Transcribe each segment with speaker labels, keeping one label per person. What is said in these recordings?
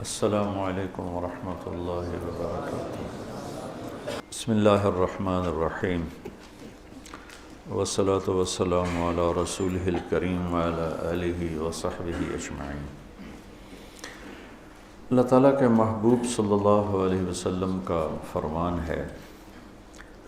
Speaker 1: السلام علیکم ورحمۃ اللہ وبرکاتہ۔ بسم اللہ الرحمن الرحیم، والصلاة والسلام علی رسولہ الکریم وعلی آلہ وصحبہ اجمعین۔ اللہ تعالیٰ کے محبوب صلی اللہ علیہ وسلم کا فرمان ہے،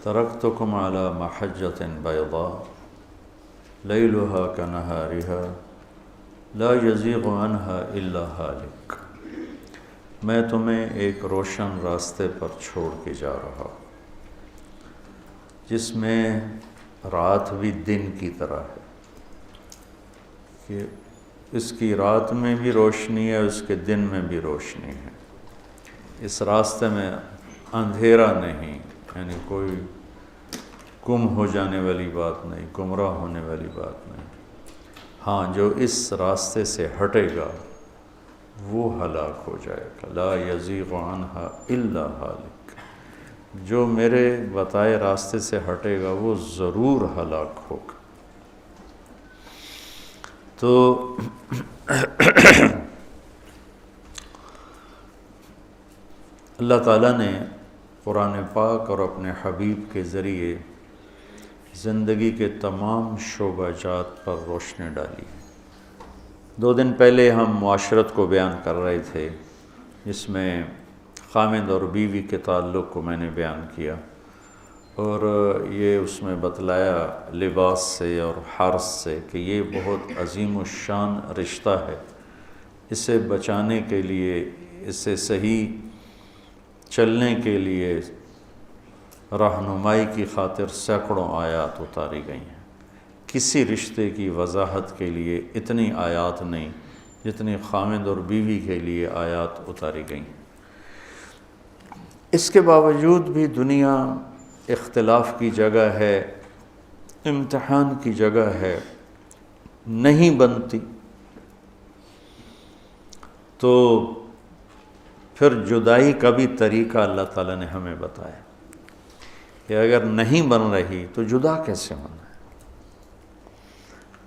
Speaker 1: ترکتکم علی محجۃ بیضاء لیلہا کنہارہا لا یزیغ عنہا الا ہالک۔ میں تمہیں ایک روشن راستے پر چھوڑ کے جا رہا ہوں، جس میں رات بھی دن کی طرح ہے، کہ اس کی رات میں بھی روشنی ہے، اس کے دن میں بھی روشنی ہے۔ اس راستے میں اندھیرا نہیں، یعنی کوئی گم ہو جانے والی بات نہیں، گمراہ ہونے والی بات نہیں۔ ہاں، جو اس راستے سے ہٹے گا وہ ہلاک ہو جائے گا۔ لا یزیغ عنہا الا ہالک، جو میرے بتائے راستے سے ہٹے گا وہ ضرور ہلاک ہوگا۔ تو اللہ تعالیٰ نے قرآن پاک اور اپنے حبیب کے ذریعے زندگی کے تمام شعبہ جات پر روشنی ڈالی۔ 2 دن پہلے ہم معاشرت کو بیان کر رہے تھے، جس میں خامد اور بیوی کے تعلق کو میں نے بیان کیا، اور یہ اس میں بتلایا لباس سے اور حرث سے کہ یہ بہت عظیم الشان رشتہ ہے۔ اسے بچانے کے لیے، اسے صحیح چلنے کے لیے رہنمائی کی خاطر سینکڑوں آیات اتاری گئی ہیں۔ کسی رشتے کی وضاحت کے لیے اتنی آیات نہیں جتنی خامد اور بیوی کے لیے آیات اتاری گئیں۔ اس کے باوجود بھی دنیا اختلاف کی جگہ ہے، امتحان کی جگہ ہے، نہیں بنتی، تو پھر جدائی کا بھی طریقہ اللہ تعالیٰ نے ہمیں بتایا کہ اگر نہیں بن رہی تو جدا کیسے ہونا ہے۔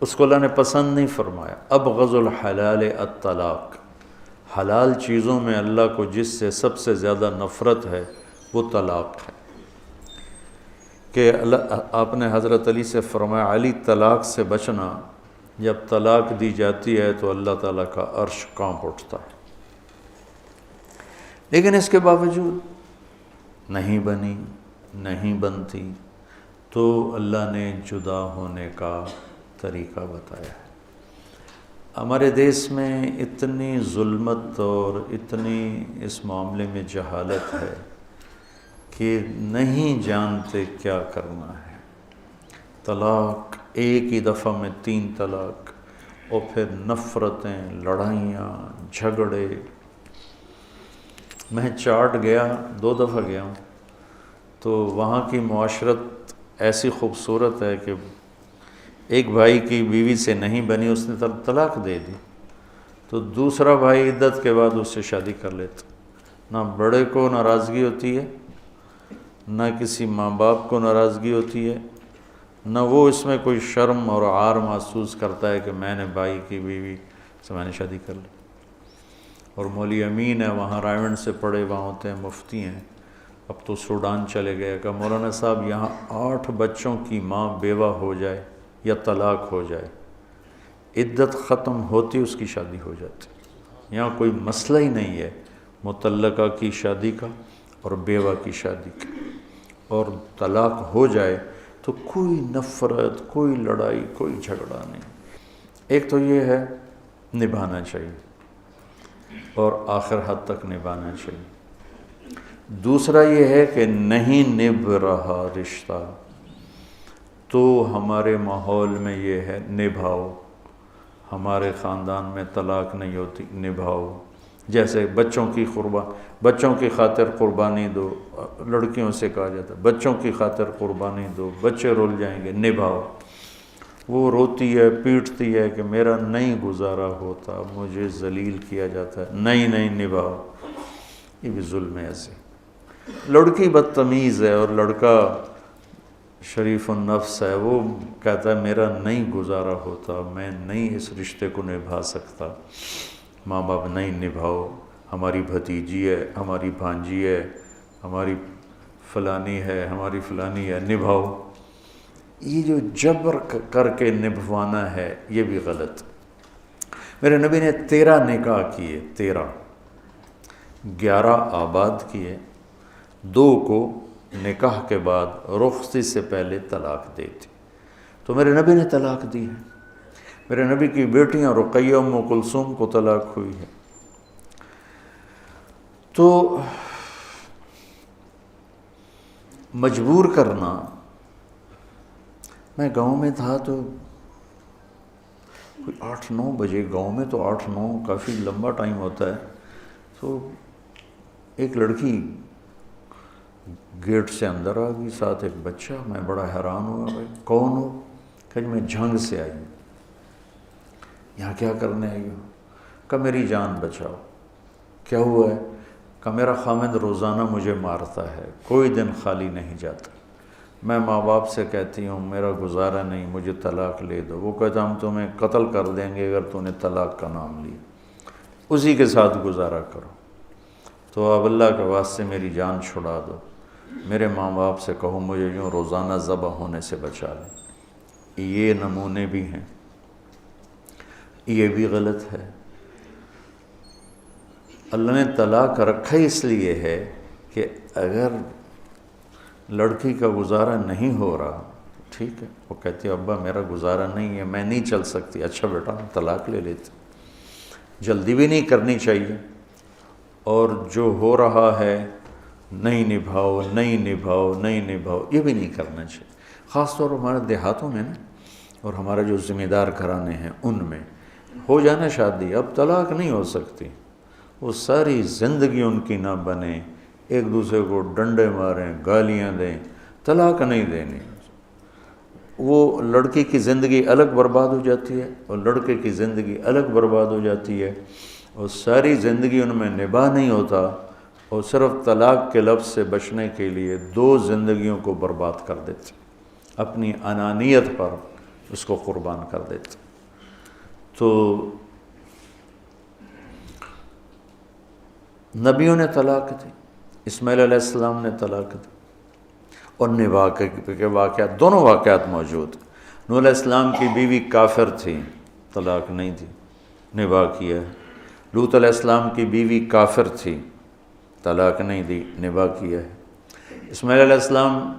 Speaker 1: اس کو اللہ نے پسند نہیں فرمایا۔ ابغض الحلال الطلاق، حلال چیزوں میں اللہ کو جس سے سب سے زیادہ نفرت ہے وہ طلاق ہے، کہ آپ نے حضرت علی سے فرمایا، علی طلاق سے بچنا، جب طلاق دی جاتی ہے تو اللہ تعالیٰ کا عرش کانپ اٹھتا ہے۔ لیکن اس کے باوجود نہیں بنی، نہیں بنتی، تو اللہ نے جدا ہونے کا طریقہ بتایا ہے۔ ہمارے دیس میں اتنی ظلمت اور اتنی اس معاملے میں جہالت ہے کہ نہیں جانتے کیا کرنا ہے۔ طلاق، ایک ہی دفعہ میں 3 طلاق، اور پھر نفرتیں، لڑائیاں، جھگڑے۔ میں چاٹ گیا، 2 دفعہ گیا ہوں، تو وہاں کی معاشرت ایسی خوبصورت ہے کہ ایک بھائی کی بیوی سے نہیں بنی، اس نے طلاق دے دی، تو دوسرا بھائی عدت کے بعد اس سے شادی کر لیتا۔ نہ بڑے کو ناراضگی ہوتی ہے، نہ کسی ماں باپ کو ناراضگی ہوتی ہے، نہ وہ اس میں کوئی شرم اور عار محسوس کرتا ہے کہ میں نے بھائی کی بیوی سے میں نے شادی کر لی۔ اور مولوی امین ہے، وہاں رائیونڈ سے پڑھے، وہاں ہوتے ہیں، مفتی ہیں، اب تو سوڈان چلے گئے، کہ مولانا صاحب یہاں 8 بچوں کی ماں بیوہ ہو جائے یا طلاق ہو جائے، عدت ختم ہوتی اس کی شادی ہو جاتی۔ یہاں کوئی مسئلہ ہی نہیں ہے مطلقہ کی شادی کا اور بیوہ کی شادی کا، اور طلاق ہو جائے تو کوئی نفرت، کوئی لڑائی، کوئی جھگڑا نہیں۔ ایک تو یہ ہے نبھانا چاہیے اور آخر حد تک نبھانا چاہیے۔ دوسرا یہ ہے کہ نہیں نبھ رہا رشتہ، تو ہمارے ماحول میں یہ ہے نبھاؤ۔ ہمارے خاندان میں طلاق نہیں ہوتی، نبھاؤ۔ جیسے بچوں کی خاطر قربانی دو، لڑکیوں سے کہا جاتا ہے بچوں کی خاطر قربانی دو، بچے رول جائیں گے، نبھاؤ۔ وہ روتی ہے، پیٹتی ہے کہ میرا نہیں گزارا ہوتا، مجھے ذلیل کیا جاتا ہے، نہیں نبھاؤ۔ یہ بھی ظلم ہے۔ ایسے لڑکی بدتمیز ہے اور لڑکا شریف النفس ہے، وہ کہتا ہے میرا نہیں گزارا ہوتا، میں نہیں اس رشتے کو نبھا سکتا، ماں باپ نہیں نبھاؤ، ہماری بھتیجی ہے، ہماری بھانجی ہے، ہماری فلانی ہے، ہماری فلانی ہے، نبھاؤ۔ یہ جو جبر کر کے نبھوانا ہے یہ بھی غلط۔ میرے نبی نے 13 نکاح کیے، 11 آباد کیے، 2 کو نکاح کے بعد رخصتی سے پہلے طلاق دے دی۔ تو میرے نبی نے طلاق دی ہے۔ میرے نبی کی بیٹیاں رقیہ ام کلثوم کو طلاق ہوئی ہے۔ تو مجبور کرنا، میں گاؤں میں تھا تو کوئی 8-9 بجے، گاؤں میں تو 8-9 کافی لمبا ٹائم ہوتا ہے، تو ایک لڑکی گیٹ سے اندر آ گئی، ساتھ ایک بچہ۔ میں بڑا حیران ہوا، بھائی کون ہو؟ کہ میں جھنگ سے آئی ہوں۔ یہاں کیا کرنے آئی ہو؟ کہ میری جان بچاؤ۔ کیا ہوا ہے؟ کہ میرا خامد روزانہ مجھے مارتا ہے، کوئی دن خالی نہیں جاتا، میں ماں باپ سے کہتی ہوں میرا گزارا نہیں، مجھے طلاق لے دو، وہ کہتا ہم تمہیں قتل کر دیں گے اگر تو نے طلاق کا نام لیا، اسی کے ساتھ گزارا کرو، تو اب اللہ کے واسطے میری جان چھڑا دو، میرے ماں باپ سے کہو مجھے یوں روزانہ ذبح ہونے سے بچا لیں۔ یہ نمونے بھی ہیں، یہ بھی غلط ہے۔ اللہ نے طلاق رکھا اس لیے ہے کہ اگر لڑکی کا گزارا نہیں ہو رہا، ٹھیک ہے، وہ کہتی ہے ابا میرا گزارا نہیں ہے، میں نہیں چل سکتی، اچھا بیٹا طلاق لے لیتے۔ جلدی بھی نہیں کرنی چاہیے، اور جو ہو رہا ہے نہیں نبھاؤ نہیں نبھاؤ نہیں نبھاؤ، یہ بھی نہیں کرنا چاہیے۔ خاص طور پر ہمارے دیہاتوں میں نا، اور ہمارے جو ذمہ دار گھرانے ہیں ان میں ہو جانا شادی، اب طلاق نہیں ہو سکتی، وہ ساری زندگی ان کی نہ بنے، ایک دوسرے کو ڈنڈے ماریں، گالیاں دیں، طلاق نہیں دینی۔ وہ لڑکی کی زندگی الگ برباد ہو جاتی ہے اور لڑکے کی زندگی الگ برباد ہو جاتی ہے، اور ساری زندگی ان میں نباہ نہیں ہوتا، اور صرف طلاق کے لفظ سے بچنے کے لیے 2 زندگیوں کو برباد کر دیتے، اپنی انانیت پر اس کو قربان کر دیتے۔ تو نبیوں نے طلاق دی، اسماعیل علیہ السلام نے طلاق دی، اور نباہ کے واقعات، دونوں واقعات موجود۔ نوح علیہ السلام کی بیوی کافر تھی، طلاق نہیں دی، نباہ کیا ہے۔ لوط علیہ السلام کی بیوی کافر تھی، طلاق نہیں دی، نباہ کیا ہے۔ اسماعیل علیہ السلام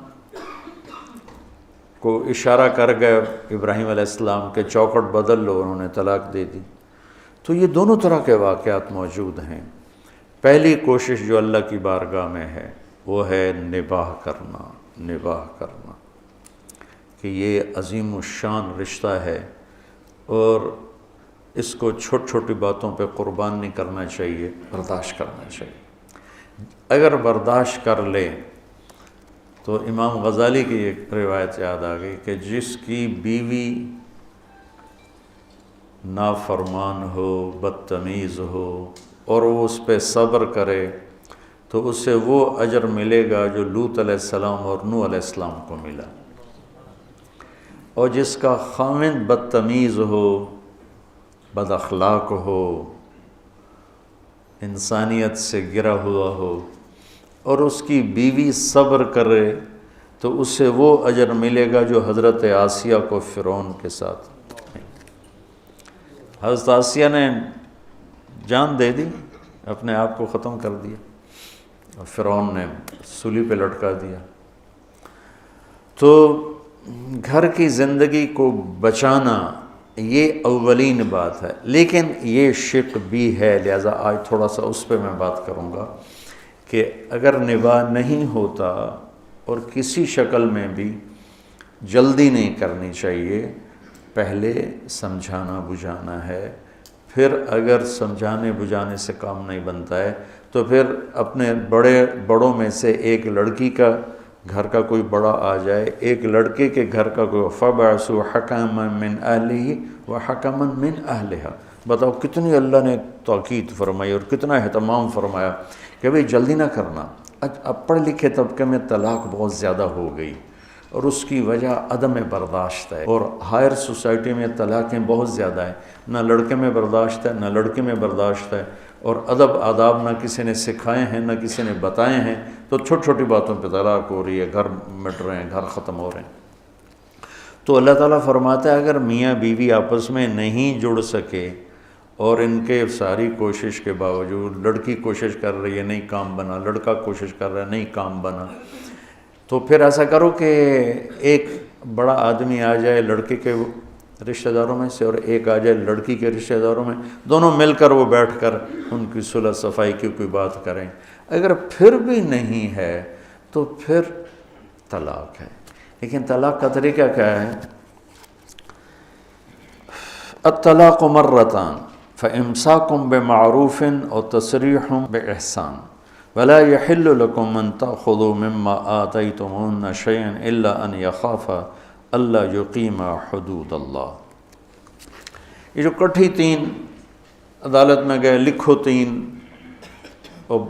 Speaker 1: کو اشارہ کر گئے ابراہیم علیہ السلام کے چوکھٹ بدل لو، انہوں نے طلاق دے دی۔ تو یہ دونوں طرح کے واقعات موجود ہیں۔ پہلی کوشش جو اللہ کی بارگاہ میں ہے وہ ہے نباہ کرنا، نباہ کرنا، کہ یہ عظیم الشان رشتہ ہے، اور اس کو چھوٹی چھوٹی باتوں پہ قربان نہیں کرنا چاہیے، برداشت کرنا چاہیے۔ اگر برداشت کر لے تو امام غزالی کی ایک روایت یاد آ گئی کہ جس کی بیوی نافرمان ہو، بدتمیز ہو، اور وہ اس پہ صبر کرے تو اسے وہ اجر ملے گا جو لوط علیہ السلام اور نوح علیہ السلام کو ملا، اور جس کا خامند بدتمیز ہو، بد اخلاق ہو، انسانیت سے گرا ہوا ہو، اور اس کی بیوی صبر کرے تو اسے وہ اجر ملے گا جو حضرت آسیہ کو فرعون کے ساتھ۔ حضرت آسیہ نے جان دے دی، اپنے آپ کو ختم کر دیا، اور فرعون نے سولی پہ لٹکا دیا۔ تو گھر کی زندگی کو بچانا یہ اولین بات ہے، لیکن یہ شق بھی ہے، لہذا آج تھوڑا سا اس پہ میں بات کروں گا کہ اگر نباہ نہیں ہوتا اور کسی شکل میں بھی، جلدی نہیں کرنی چاہیے، پہلے سمجھانا بجھانا ہے، پھر اگر سمجھانے بجھانے سے کام نہیں بنتا ہے تو پھر اپنے بڑوں میں سے ایک لڑکی کا گھر کا کوئی بڑا آ جائے، ایک لڑکے کے گھر کا کوئی، فَبَعْثُوا حَكَمًا مِّنْ أَهْلِهِ وَحَكَمًا مِّنْ أَهْلِهَا۔ بتاؤ کتنی اللہ نے تاکید فرمائی اور کتنا اہتمام فرمایا کہ بھئی جلدی نہ کرنا۔ اب پڑھ لکھے طبقے میں طلاق بہت زیادہ ہو گئی، اور اس کی وجہ عدم برداشت ہے، اور ہائر سوسائٹی میں طلاقیں بہت زیادہ ہیں، نہ لڑکے میں برداشت ہے نہ لڑکی میں برداشت ہے، اور ادب آداب نہ کسی نے سکھائے ہیں نہ کسی نے بتائے ہیں، تو چھوٹی چھوٹی باتوں پہ طلاق ہو رہی ہے، گھر مٹ رہے ہیں، گھر ختم ہو رہے ہیں۔ تو اللہ تعالیٰ فرماتا ہے اگر میاں بیوی آپس میں نہیں جڑ سکے اور ان کے ساری کوشش کے باوجود، لڑکی کوشش کر رہی ہے نہیں کام بنا، لڑکا کوشش کر رہا ہے نہیں کام بنا، تو پھر ایسا کرو کہ ایک بڑا آدمی آ جائے لڑکے کے رشتہ داروں میں سے اور ایک آ جائے لڑکی کے رشتہ داروں میں، دونوں مل کر وہ بیٹھ کر ان کی صلح صفائی کی کوئی بات کریں۔ اگر پھر بھی نہیں ہے تو پھر طلاق ہے۔ لیکن طلاق کا طریقہ کیا ہے؟ الطلاق مرتان فامساک بمعروف او تسریح باحسان ولا يحل لكم ان تأخذوا مما آتيتموهن شيئا الا ان يخافا الا يقيما حدود اللہ۔ یہ جو کٹھی تین عدالت میں گئے، لکھو تین، اور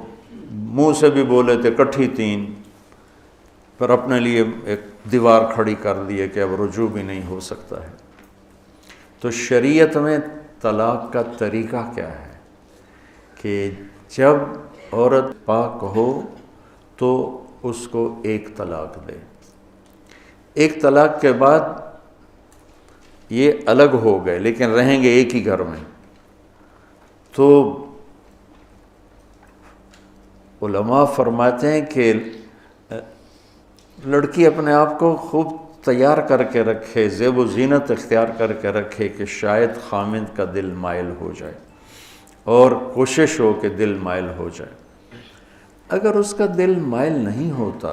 Speaker 1: منہ سے بھی بولے تھے کٹھی تین، پر اپنے لیے ایک دیوار کھڑی کر دی کہ اب رجوع بھی نہیں ہو سکتا ہے۔ تو شریعت میں طلاق کا طریقہ کیا ہے کہ جب عورت پاک ہو تو اس کو ایک طلاق دے، ایک طلاق کے بعد یہ الگ ہو گئے لیکن رہیں گے ایک ہی گھر میں، تو علماء فرماتے ہیں کہ لڑکی اپنے آپ کو خوب تیار کر کے رکھے، زیب و زینت اختیار کر کے رکھے کہ شاید خامند کا دل مائل ہو جائے، اور کوشش ہو کہ دل مائل ہو جائے۔ اگر اس کا دل مائل نہیں ہوتا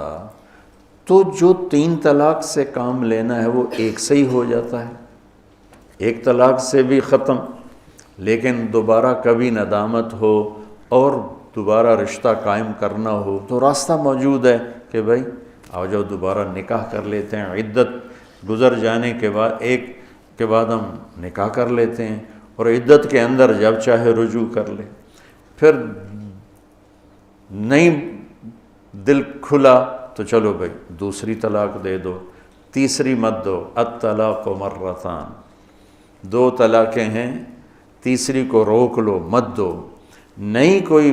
Speaker 1: تو جو 3 طلاق سے کام لینا ہے وہ ایک سے ہی ہو جاتا ہے، ایک طلاق سے بھی ختم، لیکن دوبارہ کبھی ندامت ہو اور دوبارہ رشتہ قائم کرنا ہو تو راستہ موجود ہے کہ بھائی آؤ جاؤ دوبارہ نکاح کر لیتے ہیں، عدت گزر جانے کے بعد ایک کے بعد ہم نکاح کر لیتے ہیں، اور عدت کے اندر جب چاہے رجوع کر لے۔ پھر نہیں دل کھلا تو چلو بھائی دوسری طلاق دے دو، تیسری مت دو۔ الطلاق مرتان، 2 طلاقیں ہیں، تیسری کو روک لو، مت دو۔ نہیں کوئی،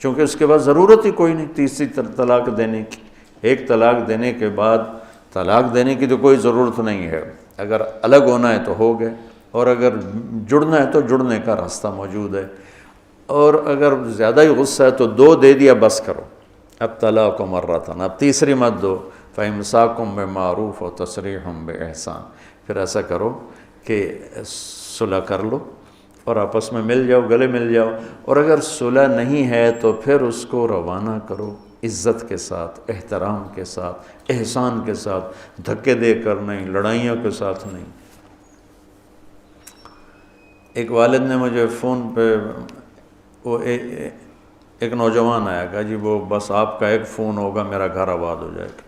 Speaker 1: چونکہ اس کے بعد ضرورت ہی کوئی نہیں تیسری طلاق دینے کی، ایک طلاق دینے کے بعد طلاق دینے کی تو کوئی ضرورت نہیں ہے، اگر الگ ہونا ہے تو ہو گئے، اور اگر جڑنا ہے تو جڑنے کا راستہ موجود ہے، اور اگر زیادہ ہی غصہ ہے تو 2 دے دیا بس کرو۔ الطلاق مرتان، اب تیسری مت دو۔ فامساک بمعروف و تسریح باحسان، پھر ایسا کرو کہ صلح کر لو اور آپس میں مل جاؤ، گلے مل جاؤ، اور اگر صلح نہیں ہے تو پھر اس کو روانہ کرو عزت کے ساتھ، احترام کے ساتھ، احسان کے ساتھ، دھکے دے کر نہیں، لڑائیوں کے ساتھ نہیں۔ ایک والد نے مجھے فون پہ وہ ایک نوجوان آیا، کہا جی وہ بس آپ کا ایک فون ہوگا میرا گھر آباد ہو جائے گا۔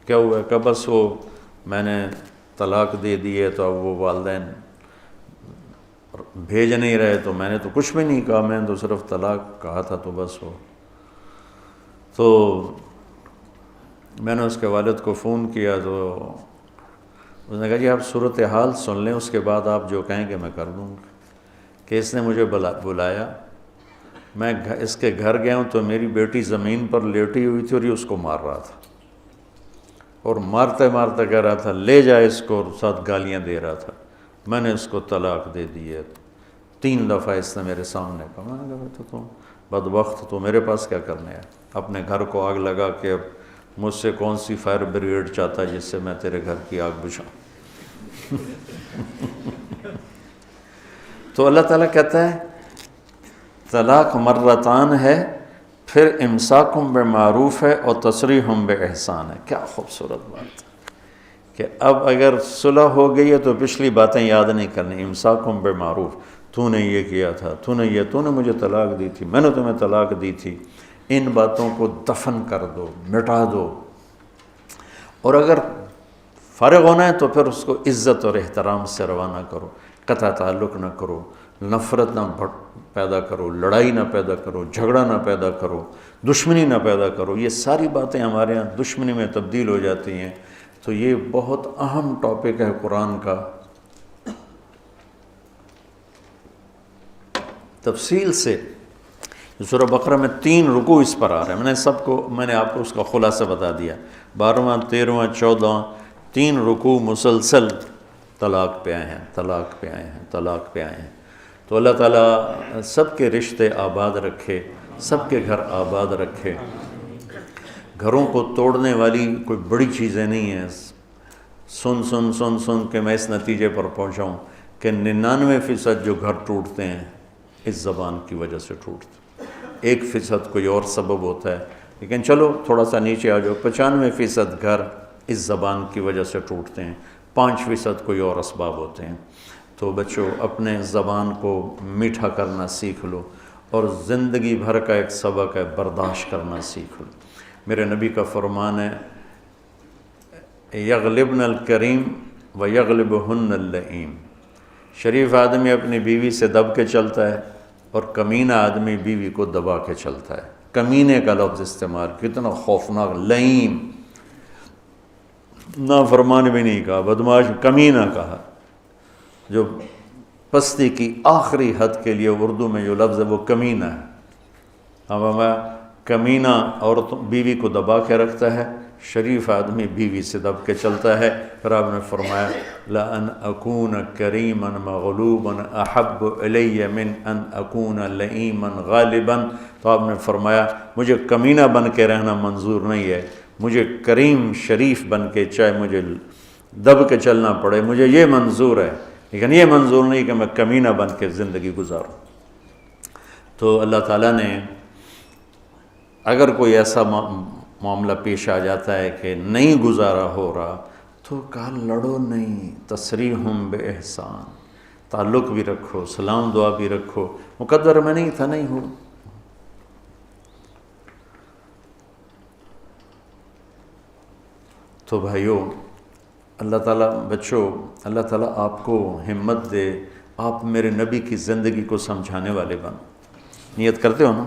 Speaker 1: کیا ہوا ہے؟ کہ بس وہ میں نے طلاق دے دی ہے تو اب وہ والدین بھیج نہیں رہے، تو میں نے تو کچھ بھی نہیں کہا، میں نے تو صرف طلاق کہا تھا تو بس ہو۔ تو میں نے اس کے والد کو فون کیا تو اس نے کہا جی آپ صورتحال سن لیں، اس کے بعد آپ جو کہیں گے میں کر دوں گا۔ کہ اس نے مجھے بلایا، میں اس کے گھر گیا ہوں تو میری بیٹی زمین پر لیٹی ہوئی تھی اور یہ اس کو مار رہا تھا، اور مارتے مارتے کہہ رہا تھا لے جائے اس کو، اور ساتھ گالیاں دے رہا تھا۔ میں نے اس کو طلاق دے دی ہے، 3 دفعہ اس نے میرے سامنے کہا۔ میں نے کہا تو بدبخت، تو میرے پاس کیا کرنے ہے؟ اپنے گھر کو آگ لگا کے اب مجھ سے کون سی فائر بریگیڈ چاہتا ہے جس سے میں تیرے گھر کی آگ بجھاؤں؟ تو اللہ تعالیٰ کہتا ہے طلاق مرتان ہے، پھر امساکم بمعروف ہے اور تسریح باحسان ہے۔ کیا خوبصورت بات ہے کہ اب اگر صلح ہو گئی ہے تو پچھلی باتیں یاد نہیں کرنی۔ امساکم بمعروف، تو نے یہ کیا تھا، تو نے مجھے طلاق دی تھی، میں نے تمہیں طلاق دی تھی، ان باتوں کو دفن کر دو، مٹا دو۔ اور اگر فارغ ہونا ہے تو پھر اس کو عزت اور احترام سے روانہ کرو، قطع تعلق نہ کرو، نفرت نہ پیدا کرو، لڑائی نہ پیدا کرو، جھگڑا نہ پیدا کرو، دشمنی نہ پیدا کرو۔ یہ ساری باتیں ہمارے ہاں دشمنی میں تبدیل ہو جاتی ہیں۔ تو یہ بہت اہم ٹاپک ہے قرآن کا. تفصیل سے سورہ بقرہ میں 3 رکوع اس پر آ رہے ہیں. میں نے آپ کو اس کا خلاصہ بتا دیا. 12واں 13واں 14واں 3 رکوع مسلسل طلاق پہ آئے ہیں، طلاق پہ آئے ہیں، طلاق پہ آئے ہیں. تو اللہ تعالیٰ سب کے رشتے آباد رکھے، سب کے گھر آباد رکھے. گھروں کو توڑنے والی کوئی بڑی چیزیں نہیں ہیں. سن کے میں اس نتیجے پر پہنچا ہوں کہ 99% جو گھر ٹوٹتے ہیں اس زبان کی وجہ سے ٹوٹتے ہیں. 1% کوئی اور سبب ہوتا ہے، لیکن چلو تھوڑا سا نیچے آ جاؤ. 95% گھر اس زبان کی وجہ سے ٹوٹتے ہیں، 5% کوئی اور اسباب ہوتے ہیں. تو بچوں اپنے زبان کو میٹھا کرنا سیکھ لو، اور زندگی بھر کا ایک سبق ہے برداشت کرنا سیکھ لو. میرے نبی کا فرمان ہے یغلبن الکریم و یغلبہن اللئیم. شریف آدمی اپنی بیوی سے دب کے چلتا ہے اور کمینہ آدمی بیوی کو دبا کے چلتا ہے. کمینے کا لفظ استعمال، کتنا خوفناک. لئیم، نافرمان بھی نہیں کہا، بدمعاش، کمینہ کہا. جو پستی کی آخری حد کے لیے اردو میں جو لفظ ہے وہ کمینہ ہے. کمینہ عورت بیوی کو دبا کے رکھتا ہے، شریف آدمی بیوی سے دب کے چلتا ہے. پھر آپ نے فرمایا لَأَنْ أَكُونَ كَرِيمًا مَغْلُوبًا أَحَبُّ إِلَيَّ مِنْ أَنْ أَكُونَ لَئِيمًا غَالِبًا. تو آپ نے فرمایا مجھے کمینہ بن کے رہنا منظور نہیں ہے، مجھے کریم شریف بن کے، چاہے مجھے دب کے چلنا پڑے، مجھے یہ منظور ہے، لیکن یہ منظور نہیں کہ میں کمینہ بن کے زندگی گزاروں. تو اللہ تعالیٰ نے اگر کوئی ایسا معاملہ پیش آ جاتا ہے کہ نہیں گزارا ہو رہا تو کہا لڑو نہیں، تسریحم بے احسان، تعلق بھی رکھو، سلام دعا بھی رکھو. مقدر میں نہیں تھا، نہیں ہو. تو بھائیو اللہ تعالیٰ، بچوں اللہ تعالیٰ آپ کو ہمت دے، آپ میرے نبی کی زندگی کو سمجھانے والے بن. نیت کرتے ہو نا؟